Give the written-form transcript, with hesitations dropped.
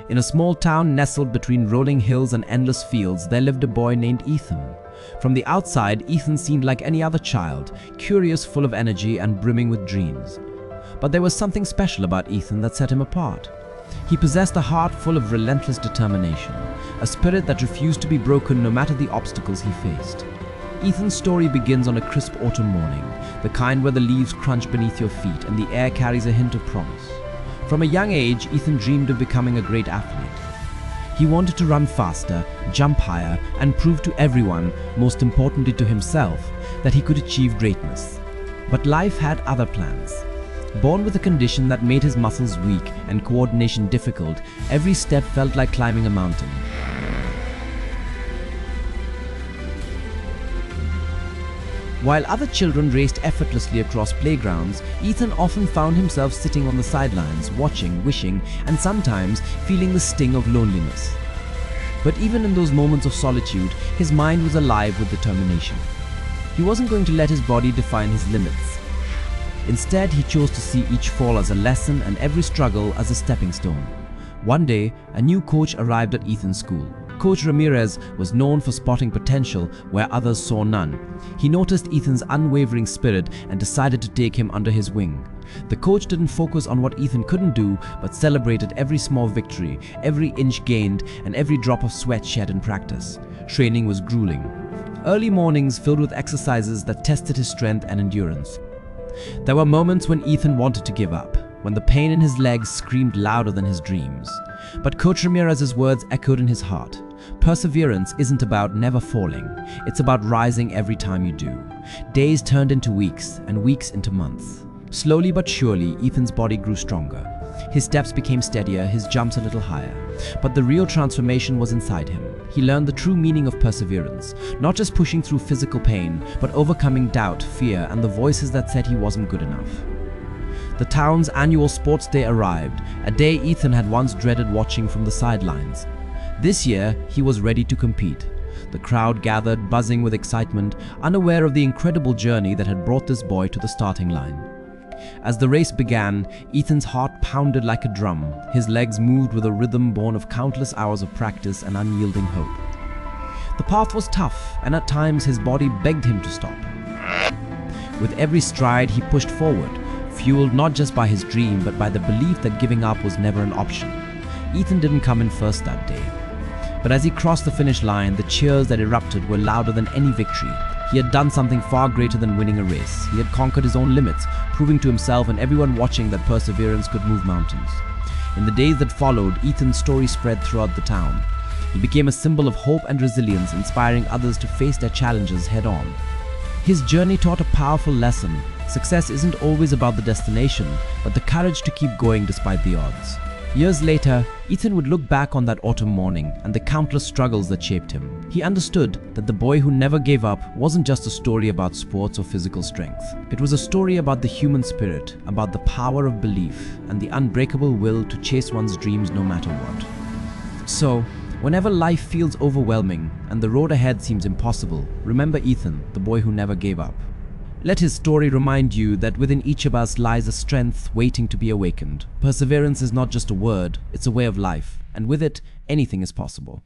In a small town nestled between rolling hills and endless fields, there lived a boy named Ethan. From the outside, Ethan seemed like any other child, curious, full of energy, and brimming with dreams. But there was something special about Ethan that set him apart. He possessed a heart full of relentless determination, a spirit that refused to be broken no matter the obstacles he faced. Ethan's story begins on a crisp autumn morning, the kind where the leaves crunch beneath your feet and the air carries a hint of promise. From a young age, Ethan dreamed of becoming a great athlete. He wanted to run faster, jump higher, and prove to everyone, most importantly to himself, that he could achieve greatness. But life had other plans. Born with a condition that made his muscles weak and coordination difficult, every step felt like climbing a mountain. While other children raced effortlessly across playgrounds, Ethan often found himself sitting on the sidelines, watching, wishing, and sometimes feeling the sting of loneliness. But even in those moments of solitude, his mind was alive with determination. He wasn't going to let his body define his limits. Instead, he chose to see each fall as a lesson and every struggle as a stepping stone. One day, a new coach arrived at Ethan's school. Coach Ramirez was known for spotting potential where others saw none. He noticed Ethan's unwavering spirit and decided to take him under his wing. The coach didn't focus on what Ethan couldn't do, but celebrated every small victory, every inch gained, and every drop of sweat shed in practice. Training was grueling. Early mornings filled with exercises that tested his strength and endurance. There were moments when Ethan wanted to give up, when the pain in his legs screamed louder than his dreams. But Coach Ramirez's words echoed in his heart. Perseverance isn't about never falling, it's about rising every time you do. Days turned into weeks, and weeks into months. Slowly but surely, Ethan's body grew stronger. His steps became steadier, his jumps a little higher. But the real transformation was inside him. He learned the true meaning of perseverance, not just pushing through physical pain, but overcoming doubt, fear, and the voices that said he wasn't good enough. The town's annual sports day arrived, a day Ethan had once dreaded watching from the sidelines. This year, he was ready to compete. The crowd gathered, buzzing with excitement, unaware of the incredible journey that had brought this boy to the starting line. As the race began, Ethan's heart pounded like a drum. His legs moved with a rhythm born of countless hours of practice and unyielding hope. The path was tough, and at times his body begged him to stop. With every stride, he pushed forward, fueled not just by his dream, but by the belief that giving up was never an option. Ethan didn't come in first that day. But as he crossed the finish line, the cheers that erupted were louder than any victory. He had done something far greater than winning a race. He had conquered his own limits, proving to himself and everyone watching that perseverance could move mountains. In the days that followed, Ethan's story spread throughout the town. He became a symbol of hope and resilience, inspiring others to face their challenges head-on. His journey taught a powerful lesson. Success isn't always about the destination, but the courage to keep going despite the odds. Years later, Ethan would look back on that autumn morning and the countless struggles that shaped him. He understood that the boy who never gave up wasn't just a story about sports or physical strength. It was a story about the human spirit, about the power of belief, and the unbreakable will to chase one's dreams no matter what. So, whenever life feels overwhelming and the road ahead seems impossible, remember Ethan, the boy who never gave up. Let his story remind you that within each of us lies a strength waiting to be awakened. Perseverance is not just a word, it's a way of life, and with it, anything is possible.